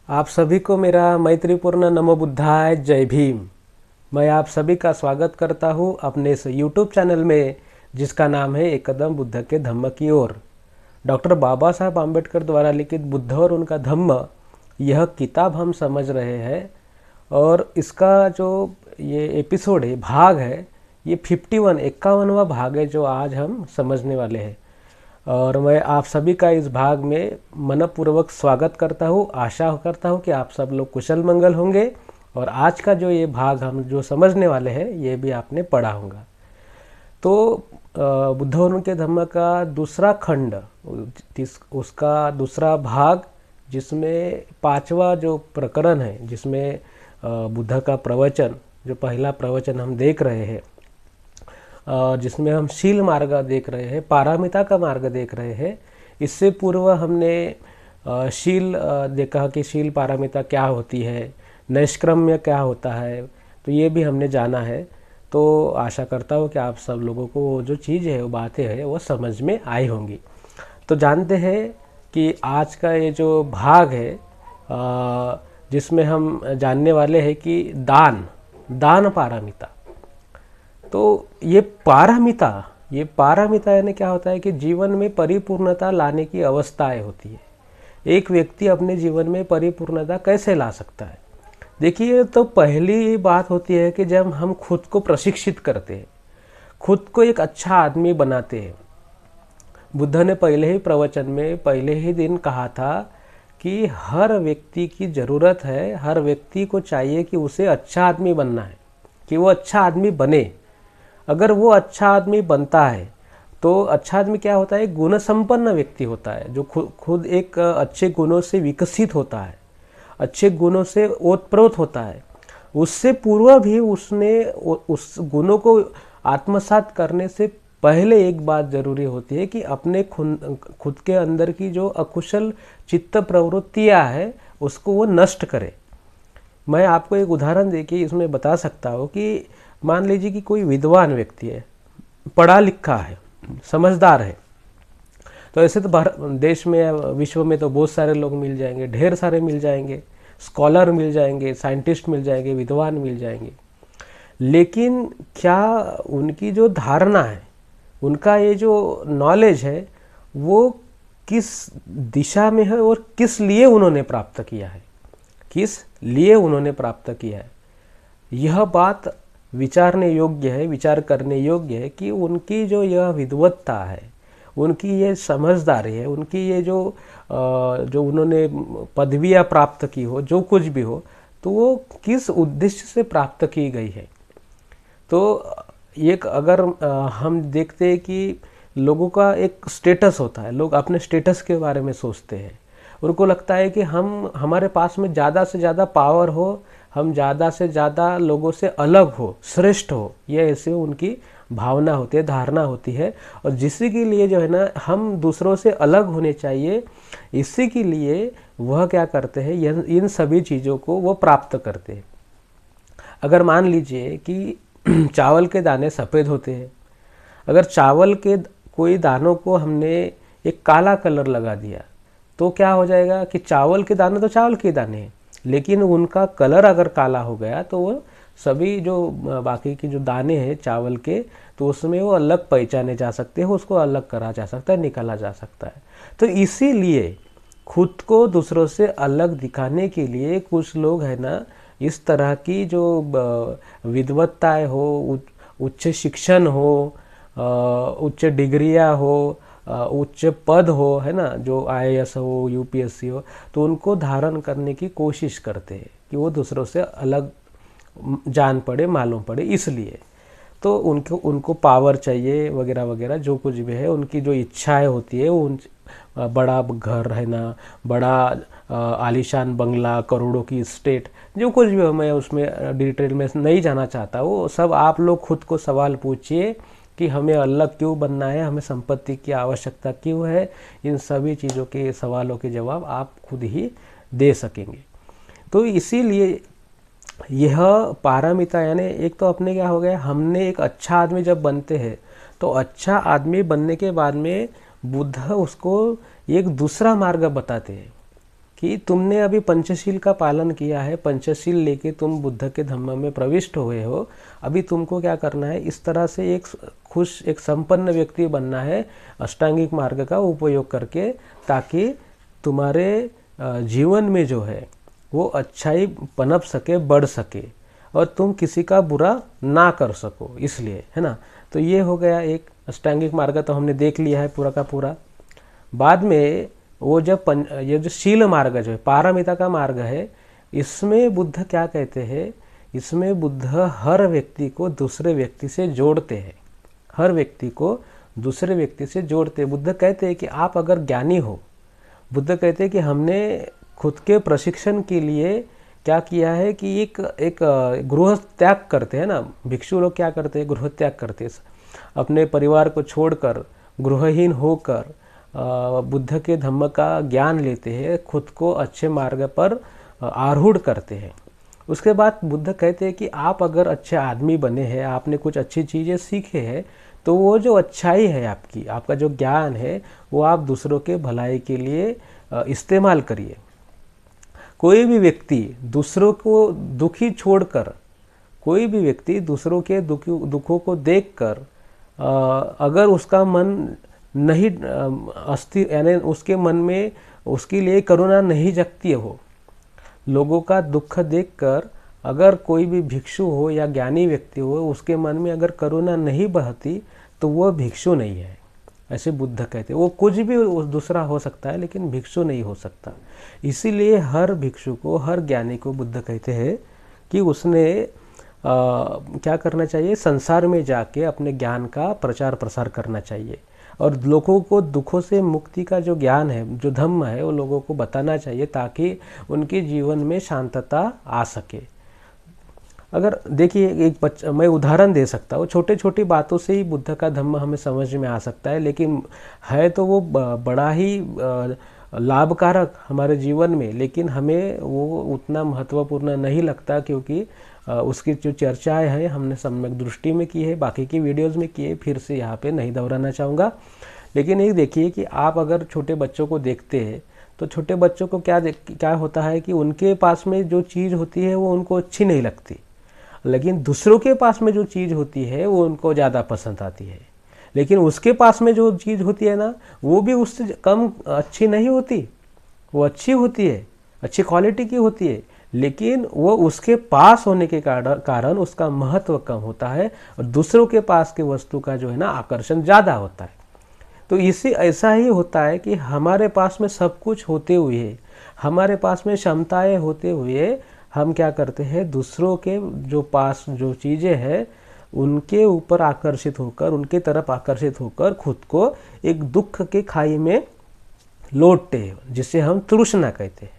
आप सभी को मेरा मैत्रीपूर्ण नमो बुद्धाय जय भीम। मैं आप सभी का स्वागत करता हूं अपने इस यूट्यूब चैनल में जिसका नाम है एक कदम बुद्ध के धम्म की ओर। डॉक्टर बाबा साहब आम्बेडकर द्वारा लिखित बुद्ध और उनका धम्म, यह किताब हम समझ रहे हैं और इसका जो ये एपिसोड है, भाग है, ये 51वां भाग है जो आज हम समझने वाले हैं। और मैं आप सभी का इस भाग में मनपूर्वक स्वागत करता हूँ। आशा करता हूँ कि आप सब लोग कुशल मंगल होंगे और आज का जो ये भाग हम जो समझने वाले हैं ये भी आपने पढ़ा होगा। तो बुद्ध और उनके धम्म का दूसरा खंड, उसका दूसरा भाग, जिसमें 5वां जो प्रकरण है, जिसमें बुद्ध का प्रवचन, जो पहला प्रवचन हम देख रहे हैं, जिसमें हम शील मार्ग देख रहे हैं, पारमिता का मार्ग देख रहे हैं। इससे पूर्व हमने शील देखा कि शील पारमिता क्या होती है, नैष्क्रम्य क्या होता है, तो ये भी हमने जाना है। तो आशा करता हूँ कि आप सब लोगों को वो जो चीज़ है, वो बातें हैं, वो समझ में आई होंगी। तो जानते हैं कि आज का ये जो भाग है, जिसमें हम जानने वाले हैं कि दान पारमिता। तो ये पारमिता यानी क्या होता है कि जीवन में परिपूर्णता लाने की अवस्थाएं होती है। एक व्यक्ति अपने जीवन में परिपूर्णता कैसे ला सकता है? देखिए, तो पहली बात होती है कि जब हम खुद को प्रशिक्षित करते हैं, खुद को एक अच्छा आदमी बनाते हैं। बुद्ध ने पहले ही प्रवचन में पहले ही दिन कहा था कि हर व्यक्ति की ज़रूरत है, हर व्यक्ति को चाहिए कि उसे अच्छा आदमी बनना है, कि वो अच्छा आदमी बने। अगर वो अच्छा आदमी बनता है तो अच्छा आदमी क्या होता है? गुण संपन्न व्यक्ति होता है, जो खुद एक अच्छे गुणों से विकसित होता है, अच्छे गुणों से ओतप्रोत होता है। उससे पूर्व भी उसने उस गुणों को आत्मसात करने से पहले एक बात जरूरी होती है कि अपने खुद के अंदर की जो अकुशल चित्त प्रवृत्तियां है उसको वो नष्ट करे। मैं आपको एक उदाहरण देके इसमें बता सकता हूँ कि मान लीजिए कि कोई विद्वान व्यक्ति है, पढ़ा लिखा है, समझदार है, तो ऐसे तो देश में, विश्व में तो बहुत सारे लोग मिल जाएंगे, ढेर सारे मिल जाएंगे, स्कॉलर मिल जाएंगे, साइंटिस्ट मिल जाएंगे, विद्वान मिल जाएंगे। लेकिन क्या उनकी जो धारणा है, उनका ये जो नॉलेज है, वो किस दिशा में है और किस लिए उन्होंने प्राप्त किया है, किस लिए उन्होंने प्राप्त किया है, यह बात विचारने योग्य है, विचार करने योग्य है कि उनकी जो यह विद्वत्ता है, उनकी ये समझदारी है, उनकी ये जो उन्होंने पदवियाँ प्राप्त की हो, जो कुछ भी हो, तो वो किस उद्देश्य से प्राप्त की गई है। तो एक अगर हम देखते हैं कि लोगों का एक स्टेटस होता है, लोग अपने स्टेटस के बारे में सोचते हैं। उनको लगता है कि हमारे पास में ज़्यादा से ज़्यादा पावर हो, हम ज़्यादा से ज़्यादा लोगों से अलग हो, श्रेष्ठ हो, ये ऐसे उनकी भावना होती है, धारणा होती है। और जिसके के लिए जो है ना, हम दूसरों से अलग होने चाहिए, इसी के लिए वह क्या करते हैं, इन सभी चीज़ों को वो प्राप्त करते हैं। अगर मान लीजिए कि चावल के दाने सफ़ेद होते हैं, अगर चावल के कोई दानों को हमने एक काला कलर लगा दिया तो क्या हो जाएगा कि चावल के दाने तो चावल के दाने हैं, लेकिन उनका कलर अगर काला हो गया तो वो सभी जो बाकी के जो दाने हैं चावल के, तो उसमें वो अलग पहचाने जा सकते हैं, उसको अलग करा जा सकता है, निकाला जा सकता है। तो इसीलिए खुद को दूसरों से अलग दिखाने के लिए कुछ लोग है ना, इस तरह की जो विद्वत्ताएं हो, उच्च शिक्षण हो, उच्च डिग्रियां हो, उच्च पद हो, है ना, जो IAS हो, UPSC हो, तो उनको धारण करने की कोशिश करते हैं कि वो दूसरों से अलग जान पड़े, मालूम पड़े। इसलिए तो उनको पावर चाहिए वगैरह वगैरह, जो कुछ भी है, उनकी जो इच्छाएं होती है, उन बड़ा घर है ना, बड़ा आलीशान बंगला, करोड़ों की स्टेट, जो कुछ भी हो, मैं उसमें डिटेल में नहीं जाना चाहता। वो सब आप लोग खुद को सवाल पूछिए कि हमें अलग क्यों बनना है, हमें संपत्ति की आवश्यकता क्यों है। इन सभी चीज़ों के सवालों के जवाब आप खुद ही दे सकेंगे। तो इसीलिए यह पारमिता यानी एक तो अपने क्या हो गया, हमने एक अच्छा आदमी जब बनते हैं तो अच्छा आदमी बनने के बाद में बुद्ध उसको एक दूसरा मार्ग बताते हैं कि तुमने अभी पंचशील का पालन किया है, पंचशील लेके तुम बुद्ध के धम्म में प्रविष्ट हुए हो, अभी तुमको क्या करना है, इस तरह से एक खुश, एक संपन्न व्यक्ति बनना है अष्टांगिक मार्ग का उपयोग करके, ताकि तुम्हारे जीवन में जो है वो अच्छाई पनप सके, बढ़ सके, और तुम किसी का बुरा ना कर सको, इसलिए, है ना। तो ये हो गया एक अष्टांगिक मार्ग, तो हमने देख लिया है पूरा का पूरा। बाद में वो जब ये जो शील मार्ग जो है, पारमिता का मार्ग है, इसमें बुद्ध क्या कहते हैं, इसमें बुद्ध हर व्यक्ति को दूसरे व्यक्ति से जोड़ते हैं, हर व्यक्ति को दूसरे व्यक्ति से जोड़ते हैं। बुद्ध कहते हैं कि आप अगर ज्ञानी हो, बुद्ध कहते हैं कि हमने खुद के प्रशिक्षण के लिए क्या किया है कि एक गृह त्याग करते हैं ना, भिक्षु लोग क्या करते हैं, गृह त्याग करते हैं, अपने परिवार को छोड़कर गृहहीन होकर बुद्ध के धम्म का ज्ञान लेते हैं, खुद को अच्छे मार्ग पर आरूढ़ करते हैं। उसके बाद बुद्ध कहते हैं कि आप अगर अच्छे आदमी बने हैं, आपने कुछ अच्छी चीज़ें सीखे हैं, तो वो जो अच्छाई है आपकी, आपका जो ज्ञान है, वो आप दूसरों के भलाई के लिए इस्तेमाल करिए। कोई भी व्यक्ति दूसरों को दुखी छोड़कर, कोई भी व्यक्ति दूसरों के दुखों को देखकर अगर उसका मन नहीं अस्थिर, यानी उसके मन में उसके लिए करुणा नहीं जगती हो, लोगों का दुख देखकर अगर कोई भी भिक्षु हो या ज्ञानी व्यक्ति हो, उसके मन में अगर करुणा नहीं बहती, तो वह भिक्षु नहीं है, ऐसे बुद्ध कहते हैं। वो कुछ भी दूसरा हो सकता है, लेकिन भिक्षु नहीं हो सकता। इसीलिए हर भिक्षु को, हर ज्ञानी को बुद्ध कहते हैं कि उसने क्या करना चाहिए, संसार में जाके अपने ज्ञान का प्रचार प्रसार करना चाहिए, और लोगों को दुखों से मुक्ति का जो ज्ञान है, जो धम्म है, वो लोगों को बताना चाहिए, ताकि उनके जीवन में शांतता आ सके। अगर देखिए, एक मैं उदाहरण दे सकता हूँ, छोटे छोटी बातों से ही बुद्ध का धम्म हमें समझ में आ सकता है, लेकिन है तो वो बड़ा ही लाभकारक हमारे जीवन में, लेकिन हमें वो उतना महत्वपूर्ण नहीं लगता, क्योंकि उसकी जो चर्चाएं हैं हमने सम्यक दृष्टि में की है, बाकी की वीडियोस में की है, फिर से यहाँ पे नहीं दोहराना चाहूँगा। लेकिन ये देखिए कि आप अगर छोटे बच्चों को देखते हैं, तो छोटे बच्चों को क्या होता है कि उनके पास में जो चीज़ होती है वो उनको अच्छी नहीं लगती, लेकिन दूसरों के पास में जो चीज़ होती है वो उनको ज़्यादा पसंद आती है। लेकिन उसके पास में जो चीज़ होती है ना, वो भी उससे कम अच्छी नहीं होती, वो अच्छी होती है, अच्छी क्वालिटी की होती है, लेकिन वो उसके पास होने के कारण उसका महत्व कम होता है, और दूसरों के पास के वस्तु का जो है ना आकर्षण ज़्यादा होता है। तो इसी ऐसा ही होता है कि हमारे पास में सब कुछ होते हुए, हमारे पास में क्षमताएं होते हुए, हम क्या करते हैं, दूसरों के जो पास जो चीज़ें हैं उनके ऊपर आकर्षित होकर, उनके तरफ आकर्षित होकर खुद को एक दुख के खाई में लौटते हैं, जिसे हम तृष्णा कहते हैं।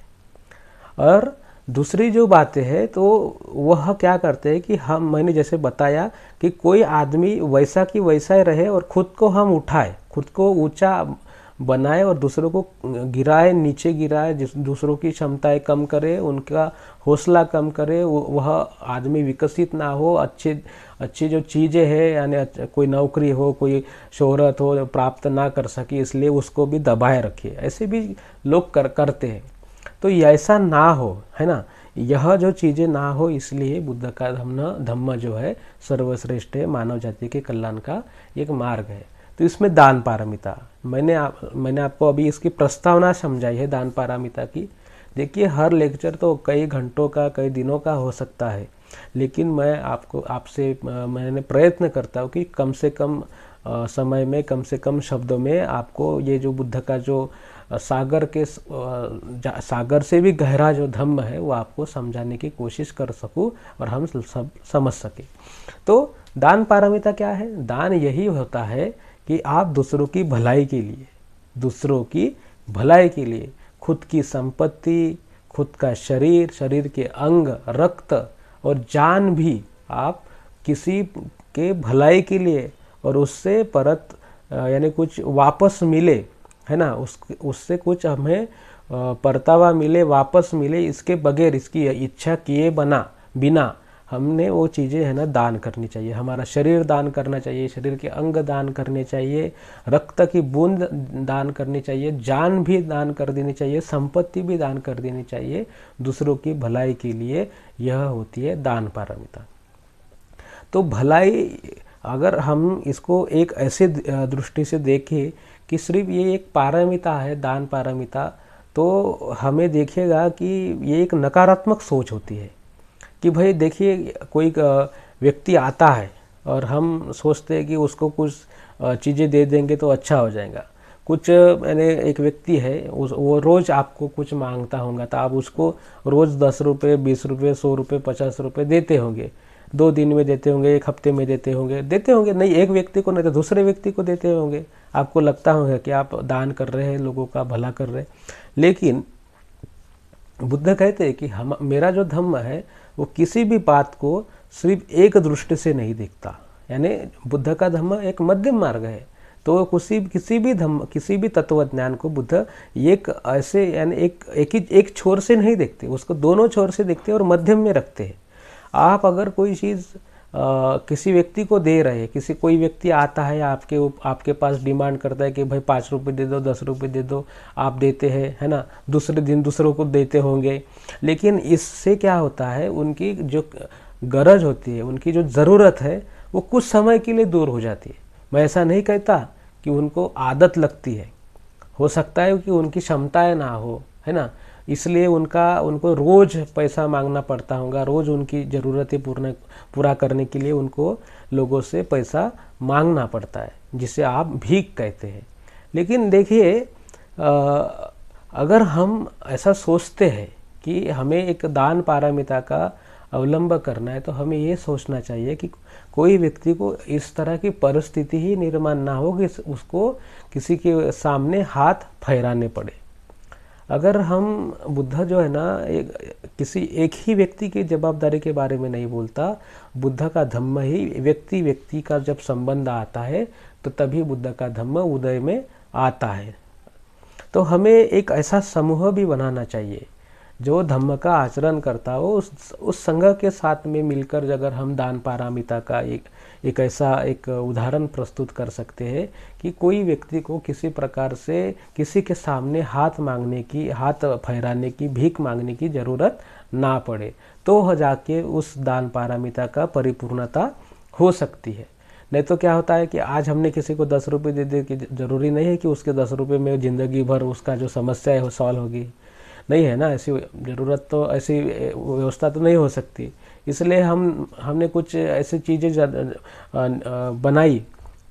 और दूसरी जो बातें हैं, तो वह क्या करते हैं कि मैंने जैसे बताया कि कोई आदमी वैसा की वैसा ही रहे, और खुद को हम उठाए, खुद को ऊंचा बनाए, और दूसरों को गिराए, नीचे गिराए, दूसरों की क्षमताएं कम करे, उनका हौसला कम करे, वह आदमी विकसित ना हो, अच्छी जो चीज़ें हैं, यानी कोई नौकरी हो, कोई शोहरत हो, प्राप्त ना कर सके, इसलिए उसको भी दबाए रखिए। ऐसे भी लोग करते हैं। तो ऐसा ना हो, है ना, यह जो चीज़ें ना हो, इसलिए बुद्ध का धम्म जो है सर्वश्रेष्ठ है, मानव जाति के कल्याण का एक मार्ग है। तो इसमें दान पारमिता, मैंने आपको अभी इसकी प्रस्तावना समझाई है दान पारमिता की। देखिए, हर लेक्चर तो कई घंटों का, कई दिनों का हो सकता है, लेकिन मैं मैंने प्रयत्न करता हूँ कि कम से कम समय में, कम से कम शब्दों में आपको ये जो बुद्ध का जो सागर से भी गहरा जो धम्म है वो आपको समझाने की कोशिश कर सकूं, और हम सब समझ सके। तो दान पारमिता क्या है? दान यही होता है कि आप दूसरों की भलाई के लिए खुद की संपत्ति, खुद का शरीर के अंग, रक्त और जान भी आप किसी के भलाई के लिए, और उससे परत यानी कुछ वापस मिले, है ना, उससे कुछ हमें परतावा मिले, वापस मिले, इसके बगैर, इसकी इच्छा किए बिना हमने वो चीज़ें है ना दान करनी चाहिए। हमारा शरीर दान करना चाहिए, शरीर के अंग दान करने चाहिए, रक्त की बूंद दान करनी चाहिए, जान भी दान कर देनी चाहिए, संपत्ति भी दान कर देनी चाहिए दूसरों की भलाई के लिए। यह होती है दान पारमिता। तो भलाई, अगर हम इसको एक ऐसे दृष्टि से देखें कि सिर्फ ये एक पारमिता है, दान पारमिता, तो हमें देखिएगा कि ये एक नकारात्मक सोच होती है कि भाई देखिए कोई व्यक्ति आता है और हम सोचते हैं कि उसको कुछ चीज़ें दे देंगे तो अच्छा हो जाएगा। कुछ मैंने एक व्यक्ति है वो रोज़ आपको कुछ मांगता होगा तो आप उसको रोज़ 10 रुपये, 20 रुपये, 100 रुपये, 50 रुपये देते होंगे। 2 दिन में देते होंगे, 1 हफ्ते में देते होंगे नहीं, एक व्यक्ति को नहीं तो दूसरे व्यक्ति को देते होंगे। आपको लगता होगा कि आप दान कर रहे हैं, लोगों का भला कर रहे हैं। लेकिन बुद्ध कहते हैं कि मेरा जो धम्म है वो किसी भी बात को सिर्फ एक दृष्टि से नहीं देखता। यानी बुद्ध का धम्म एक मध्यम मार्ग है। तो किसी भी तत्वज्ञान को बुद्ध एक ऐसे यानी एक छोर से नहीं देखते, उसको दोनों छोर से देखते हैं और मध्यम में रखते हैं। आप अगर कोई चीज़ किसी व्यक्ति को दे रहे हैं, कोई व्यक्ति आता है आपके पास डिमांड करता है कि भाई 5 रुपये दे दो, 10 रुपये दे दो, आप देते हैं, है ना, दूसरे दिन दूसरों को देते होंगे। लेकिन इससे क्या होता है, उनकी जो गरज होती है, उनकी जो ज़रूरत है वो कुछ समय के लिए दूर हो जाती है। मैं ऐसा नहीं कहता कि उनको आदत लगती है, हो सकता है कि उनकी क्षमताएं ना हो, है ना, इसलिए उनको रोज़ पैसा मांगना पड़ता होगा, रोज़ उनकी ज़रूरतें पूरा करने के लिए उनको लोगों से पैसा मांगना पड़ता है, जिसे आप भीख कहते हैं। लेकिन देखिए, अगर हम ऐसा सोचते हैं कि हमें एक दान पारमिता का अवलंब करना है, तो हमें ये सोचना चाहिए कि कोई व्यक्ति को इस तरह की परिस्थिति ही निर्माण ना हो कि उसको किसी के सामने हाथ फैलाने पड़े। अगर हम बुद्ध जो है ना किसी एक ही व्यक्ति की जवाबदारी के बारे में नहीं बोलता, बुद्ध का धम्म ही व्यक्ति का जब संबंध आता है तो तभी बुद्ध का धम्म उदय में आता है। तो हमें एक ऐसा समूह भी बनाना चाहिए जो धम्म का आचरण करता हो। उस संघ के साथ में मिलकर अगर हम दान पारमिता का एक ऐसा एक उदाहरण प्रस्तुत कर सकते हैं कि कोई व्यक्ति को किसी प्रकार से किसी के सामने हाथ फैलाने की, भीख मांगने की ज़रूरत ना पड़े, तो जाके उस दान पारमिता का परिपूर्णता हो सकती है। नहीं तो क्या होता है कि आज हमने किसी को 10 रुपये दे दे कि ज़रूरी नहीं है कि उसके 10 रुपये में ज़िंदगी भर उसका जो समस्या है वो सॉल्व होगी, नहीं है ना। ऐसी ज़रूरत तो, ऐसी व्यवस्था तो नहीं हो सकती। इसलिए हमने कुछ ऐसी चीज़ें बनाई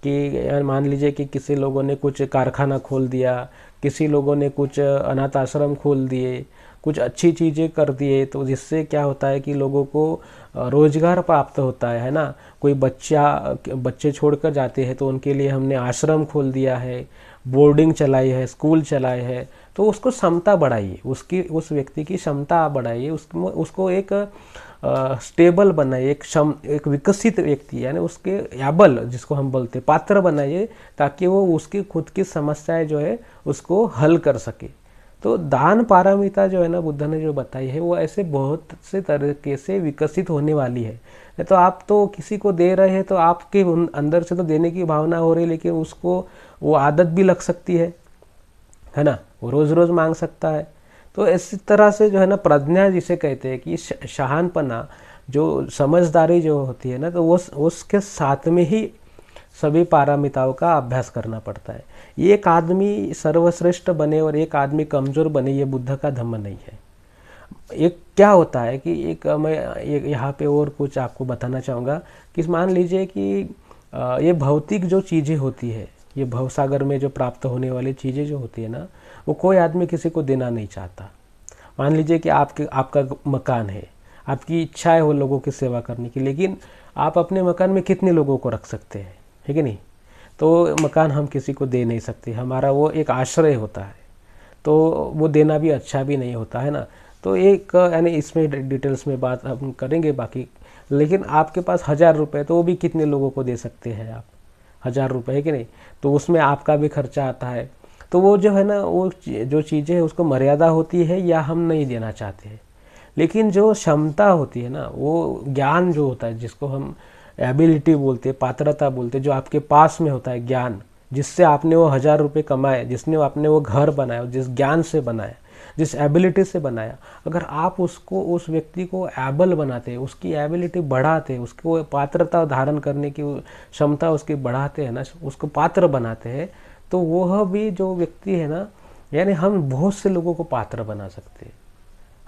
कि मान लीजिए कि किसी लोगों ने कुछ कारखाना खोल दिया, किसी लोगों ने कुछ अनाथ आश्रम खोल दिए, कुछ अच्छी चीज़ें कर दिए, तो जिससे क्या होता है कि लोगों को रोजगार प्राप्त होता है ना। कोई बच्चे छोड़कर जाते हैं तो उनके लिए हमने आश्रम खोल दिया है, बोर्डिंग चलाई है, स्कूल चलाए है। तो उसको क्षमता बढ़ाइए, उस व्यक्ति की क्षमता बढ़ाइए, उसको एक स्टेबल बनाइए, एक विकसित व्यक्ति यानी उसके याबल जिसको हम बोलते हैं पात्र बनाइए, ताकि वो उसकी खुद की समस्याएं जो है उसको हल कर सके। तो दान पारमिता जो है ना बुद्ध ने जो बताई है वो ऐसे बहुत से तरीके से विकसित होने वाली है। नहीं तो आप तो किसी को दे रहे हैं तो आपके अंदर से तो देने की भावना हो रही, लेकिन उसको वो आदत भी लग सकती है ना, वो रोज़ रोज़ मांग सकता है। तो इसी तरह से जो है ना प्रज्ञा जिसे कहते हैं कि शहानपना, जो समझदारी जो होती है ना, तो वो उसके साथ में ही सभी पारमिताओं का अभ्यास करना पड़ता है। एक आदमी सर्वश्रेष्ठ बने और एक आदमी कमज़ोर बने, ये बुद्ध का धम्म नहीं है। एक क्या होता है कि मैं यहाँ पे और कुछ आपको बताना चाहूँगा कि मान लीजिए कि ये भौतिक जो चीज़ें होती है, ये भवसागर में जो प्राप्त होने वाली चीज़ें जो होती है ना, वो कोई आदमी किसी को देना नहीं चाहता। मान लीजिए कि आपका मकान है, आपकी इच्छा है वो लोगों की सेवा करने की, लेकिन आप अपने मकान में कितने लोगों को रख सकते हैं, है कि नहीं। तो मकान हम किसी को दे नहीं सकते, हमारा वो एक आश्रय होता है, तो वो देना भी अच्छा भी नहीं होता है ना। तो एक यानी इसमें डिटेल्स में बात हम करेंगे बाकी। लेकिन आपके पास 1000 रुपये, तो वो भी कितने लोगों को दे सकते हैं आप, 1000 रुपये, है कि नहीं। तो उसमें आपका भी खर्चा आता है। तो वो जो है ना, वो जो चीज़ें है उसको मर्यादा होती है या हम नहीं देना चाहते हैं। लेकिन जो क्षमता होती है ना, वो ज्ञान जो होता है, जिसको हम एबिलिटी बोलते हैं, पात्रता बोलते हैं, जो आपके पास में होता है ज्ञान, जिससे आपने वो 1000 रुपये कमाए, जिसने आपने वो घर बनाया, जिस ज्ञान से बनाया, जिस एबिलिटी से बनाया, अगर आप उसको, उस व्यक्ति को एबल बनाते, उसकी एबिलिटी बढ़ाते, उसको पात्रता धारण करने की क्षमता उसकी बढ़ाते हैं ना, उसको पात्र बनाते हैं, तो वह भी जो व्यक्ति है ना, यानी हम बहुत से लोगों को पात्र बना सकते हैं,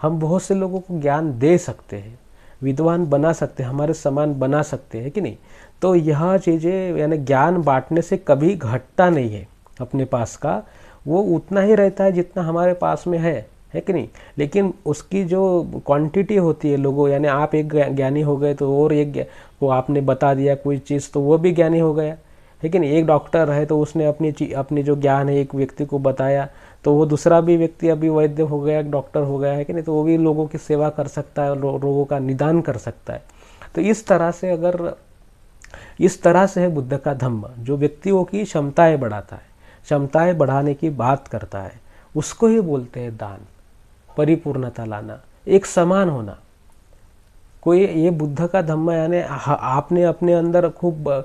हम बहुत से लोगों को ज्ञान दे सकते हैं, विद्वान बना सकते हैं, हमारे समान बना सकते हैं कि नहीं। तो यह चीज़ें यानी ज्ञान बांटने से कभी घटता नहीं है, अपने पास का वो उतना ही रहता है जितना हमारे पास में है कि नहीं। लेकिन उसकी जो क्वांटिटी होती है लोगों, यानी आप एक ज्ञानी हो गए तो और एक वो आपने बता दिया कोई चीज़ तो वो भी ज्ञानी हो गया, है कि नहीं। एक डॉक्टर है तो उसने अपनी जो ज्ञान है एक व्यक्ति को बताया, तो वो दूसरा भी व्यक्ति अभी वैद्य हो गया, डॉक्टर हो गया, है कि नहीं। तो वो भी लोगों की सेवा कर सकता है, रोगों का निदान कर सकता है। तो इस तरह से है बुद्ध का धम्म, जो व्यक्तियों की क्षमताएं बढ़ाता है, क्षमताएं बढ़ाने की बात करता है, उसको ही बोलते हैं दान। परिपूर्णता लाना, एक समान होना। कोई ये बुद्ध का धम्म यानी आपने अपने अंदर खूब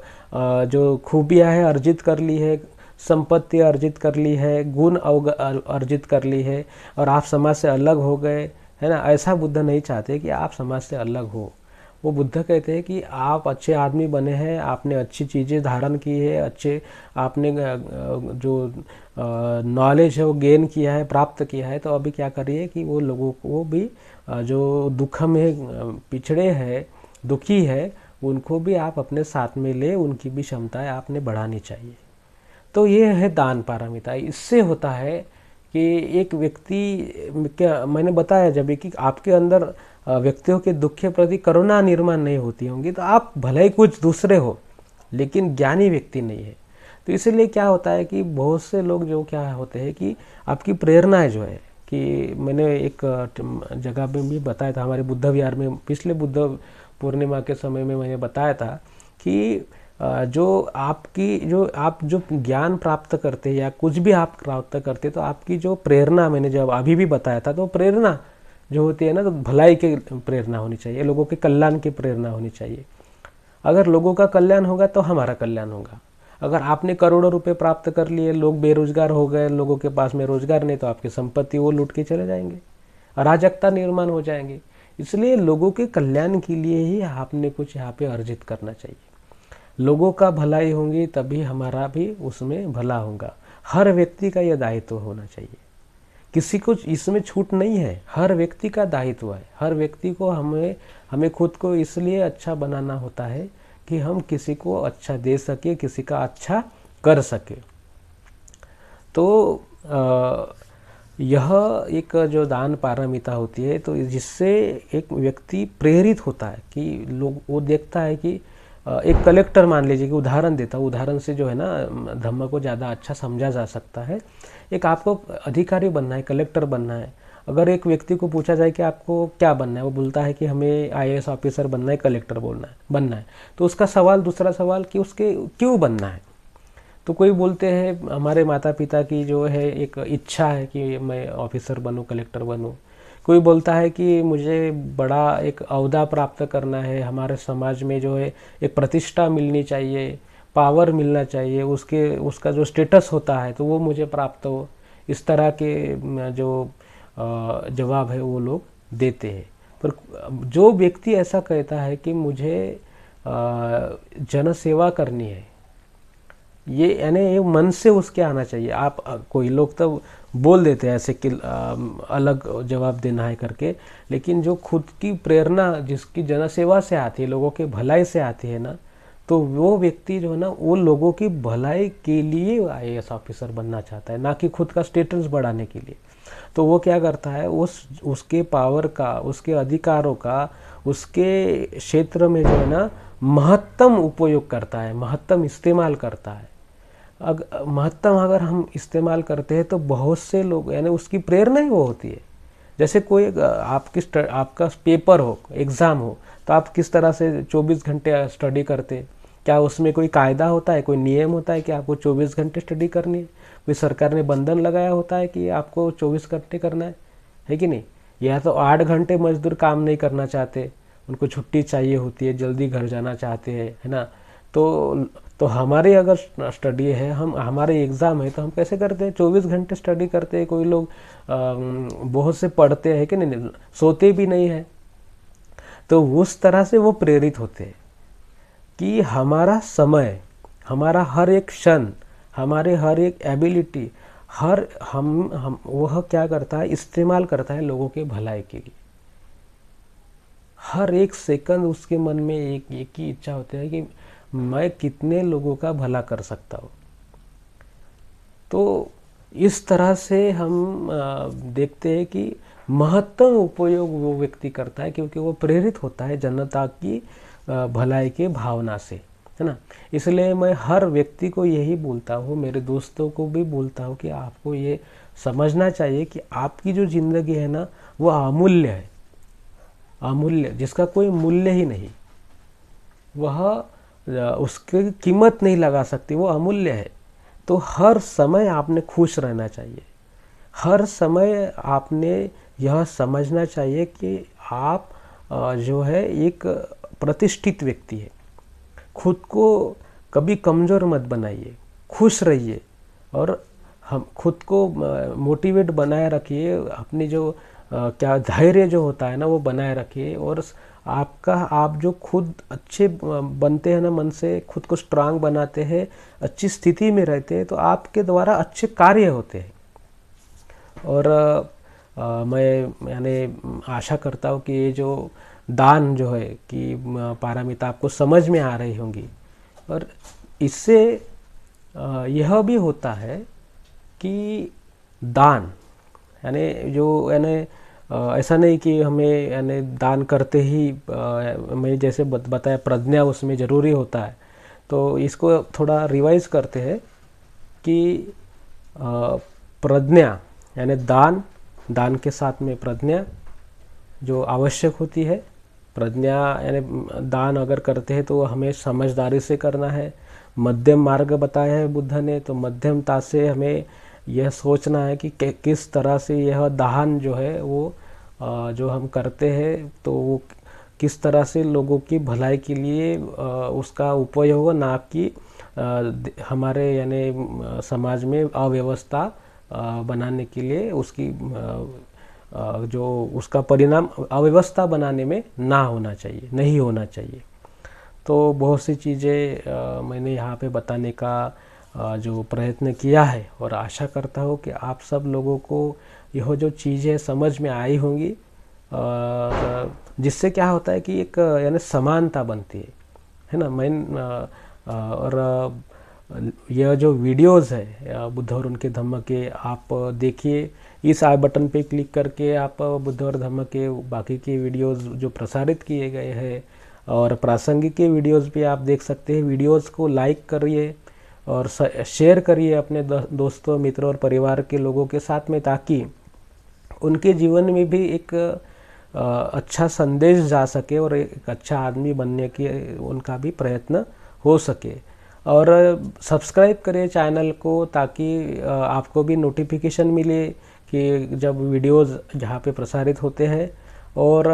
जो खूबियाँ है अर्जित कर ली है, संपत्ति अर्जित कर ली है, गुण अर्जित कर ली है, और आप समाज से अलग हो गए, है ना। ऐसा बुद्ध नहीं चाहते कि आप समाज से अलग हो। वो बुद्ध कहते हैं कि आप अच्छे आदमी बने हैं, आपने अच्छी चीज़ें धारण की है, अच्छे आपने जो नॉलेज है वो गेन किया है, प्राप्त किया है, तो अभी क्या करिए कि वो लोगों को भी जो दुख में पिछड़े हैं, दुखी है, उनको भी आप अपने साथ में ले, उनकी भी क्षमताएं आपने बढ़ानी चाहिए। तो ये है दान पारमिता। इससे होता है कि एक व्यक्ति, क्या मैंने बताया जब कि आपके अंदर व्यक्तियों के दुख के प्रति करुणा निर्माण नहीं होती होंगी, तो आप भले ही कुछ दूसरे हो लेकिन ज्ञानी व्यक्ति नहीं है। तो इसीलिए क्या होता है कि बहुत से लोग जो क्या होते हैं कि आपकी प्रेरणाएं जो है, कि मैंने एक जगह पे भी बताया था, हमारे बुद्ध विहार में पिछले बुद्ध पूर्णिमा के समय में मैंने बताया था कि आप जो ज्ञान प्राप्त करते हैं या कुछ भी आप प्राप्त करते, तो आपकी जो प्रेरणा, मैंने जब अभी भी बताया था, तो प्रेरणा जो होती है ना, तो भलाई की प्रेरणा होनी चाहिए, लोगों के कल्याण की प्रेरणा होनी चाहिए। अगर लोगों का कल्याण होगा तो हमारा कल्याण होगा। अगर आपने करोड़ों रुपए प्राप्त कर लिए, लोग बेरोजगार हो गए, लोगों के पास में रोजगार नहीं, तो आपकी संपत्ति वो लूट के चले जाएंगे, अराजकता निर्माण हो जाएंगे। इसलिए लोगों के कल्याण के लिए ही आपने कुछ यहाँ पे अर्जित करना चाहिए। लोगों का भलाई होंगी तभी हमारा भी उसमें भला होगा। हर व्यक्ति का यह दायित्व होना चाहिए, किसी को इसमें छूट नहीं है, हर व्यक्ति का दायित्व है। हर व्यक्ति को हमें खुद को इसलिए अच्छा बनाना होता है कि हम किसी को अच्छा दे सके, किसी का अच्छा कर सके। तो यह एक जो दान पारमिता होती है, तो जिससे एक व्यक्ति प्रेरित होता है कि लोग वो देखता है कि एक कलेक्टर मान लीजिए, कि उदाहरण देता हूँ, उदाहरण से जो है ना धम्म को ज़्यादा अच्छा समझा जा सकता है। एक आपको अधिकारी बनना है, कलेक्टर बनना है। अगर एक व्यक्ति को पूछा जाए कि आपको क्या बनना है, वो बोलता है कि हमें IAS ऑफिसर बनना है, कलेक्टर बनना है, तो उसका सवाल, दूसरा सवाल कि उसके क्यों बनना है। तो कोई बोलते हैं हमारे माता पिता की जो है एक इच्छा है कि मैं ऑफिसर बनूं, कलेक्टर बनूं। कोई बोलता है कि मुझे बड़ा एक ओहदा प्राप्त करना है, हमारे समाज में जो है एक प्रतिष्ठा मिलनी चाहिए, पावर मिलना चाहिए, उसका जो स्टेटस होता है तो वो मुझे प्राप्त हो। इस तरह के जो जवाब है वो लोग देते हैं। पर जो व्यक्ति ऐसा कहता है कि मुझे जनसेवा करनी है, ये यानी मन से उसके आना चाहिए। आप कोई लोग तो बोल देते हैं ऐसे कि अलग जवाब देना है करके, लेकिन जो खुद की प्रेरणा जिसकी जनसेवा से आती है, लोगों के भलाई से आती है ना, तो वो व्यक्ति जो है ना, वो लोगों की भलाई के लिए IAS ऑफिसर बनना चाहता है, ना कि खुद का स्टेटस बढ़ाने के लिए। तो वो क्या करता है, उसके पावर का, उसके अधिकारों का, उसके क्षेत्र में जो है ना महत्तम उपयोग करता है, महत्तम इस्तेमाल करता है। महत्तम अगर हम इस्तेमाल करते हैं तो बहुत से लोग, यानी उसकी प्रेरणा ही वो होती है। जैसे कोई आपका पेपर हो, एग्ज़ाम हो, तो आप किस तरह से 24 घंटे स्टडी करते, क्या उसमें कोई कायदा होता है, कोई नियम होता है कि आपको 24 घंटे स्टडी करनी है? कोई सरकार ने बंधन लगाया होता है कि आपको 24 घंटे करना है कि नहीं? या तो 8 घंटे मजदूर काम नहीं करना चाहते, उनको छुट्टी चाहिए होती है, जल्दी घर जाना चाहते हैं, है ना। तो हमारे अगर स्टडी है, हमारे एग्ज़ाम है, तो हम कैसे करते हैं, 24 घंटे स्टडी करते हैं। कोई लोग बहुत से पढ़ते हैं कि नहीं, सोते भी नहीं है। तो उस तरह से वो प्रेरित होते हैं कि हमारा समय, हमारा हर एक क्षण, हमारे हर एक एबिलिटी, हम वह क्या करता है, इस्तेमाल करता है लोगों के भलाई के लिए। हर एक सेकंड उसके मन में एक ही इच्छा होती है कि मैं कितने लोगों का भला कर सकता हूँ। तो इस तरह से हम देखते हैं कि महत्तम उपयोग वो व्यक्ति करता है, क्योंकि वो प्रेरित होता है जनता की भलाई के भावना से, है ना। इसलिए मैं हर व्यक्ति को यही बोलता हूँ, मेरे दोस्तों को भी बोलता हूँ कि आपको ये समझना चाहिए कि आपकी जो ज़िंदगी है ना, वो अमूल्य है, अमूल्य, जिसका कोई मूल्य ही नहीं, वह उसकी कीमत नहीं लगा सकती, वो अमूल्य है। तो हर समय आपने खुश रहना चाहिए, हर समय आपने यह समझना चाहिए कि आप जो है एक प्रतिष्ठित व्यक्ति है। खुद को कभी कमज़ोर मत बनाइए, खुश रहिए और हम खुद को मोटिवेट बनाए रखिए। अपनी जो क्या धैर्य जो होता है ना, वो बनाए रखिए। और आप जो खुद अच्छे बनते हैं ना, मन से खुद को स्ट्रांग बनाते हैं, अच्छी स्थिति में रहते हैं, तो आपके द्वारा अच्छे कार्य होते हैं। और मैं यानी आशा करता हूँ कि ये जो दान जो है कि पारमिता आपको समझ में आ रही होंगी। और इससे यह भी होता है कि दान यानी जो यानी ऐसा नहीं कि हमें यानी दान करते ही मैं जैसे बताया प्रज्ञा उसमें ज़रूरी होता है। तो इसको थोड़ा रिवाइज करते हैं कि प्रज्ञा यानी दान के साथ में प्रज्ञा जो आवश्यक होती है। प्रज्ञा यानी दान अगर करते हैं तो हमें समझदारी से करना है। मध्यम मार्ग बताया है बुद्ध ने, तो मध्यमता से हमें यह सोचना है कि किस तरह से यह दान जो है वो जो हम करते हैं तो वो किस तरह से लोगों की भलाई के लिए उसका उपयोग, ना कि हमारे यानी समाज में अव्यवस्था बनाने के लिए, उसकी जो उसका परिणाम अव्यवस्था बनाने में ना होना चाहिए, नहीं होना चाहिए। तो बहुत सी चीज़ें मैंने यहाँ पे बताने का जो प्रयत्न किया है, और आशा करता हूँ कि आप सब लोगों को यह जो चीज़ें समझ में आई होंगी, जिससे क्या होता है कि एक यानी समानता बनती है ना। और यह जो वीडियोस है बुद्ध और उनके धम्म के, आप देखिए, इस आई बटन पे क्लिक करके आप बुद्ध और धम्म के बाकी के वीडियोस जो प्रसारित किए गए हैं और प्रासंगिक के वीडियोस भी आप देख सकते हैं। वीडियोस को लाइक करिए और शेयर करिए अपने दोस्तों, मित्रों और परिवार के लोगों के साथ में, ताकि उनके जीवन में भी एक अच्छा संदेश जा सके और एक अच्छा आदमी बनने की उनका भी प्रयत्न हो सके। और सब्सक्राइब करें चैनल को, ताकि आपको भी नोटिफिकेशन मिले कि जब वीडियोस जहाँ पे प्रसारित होते हैं। और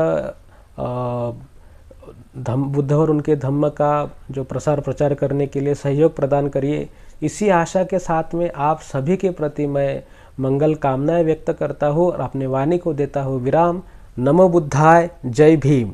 बुद्ध और उनके धम्म का जो प्रसार प्रचार करने के लिए सहयोग प्रदान करिए। इसी आशा के साथ में आप सभी के प्रति मैं मंगल कामनाएं व्यक्त करता हूँ और अपने वाणी को देता हूँ विराम। नमो बुद्धाय, जय भीम।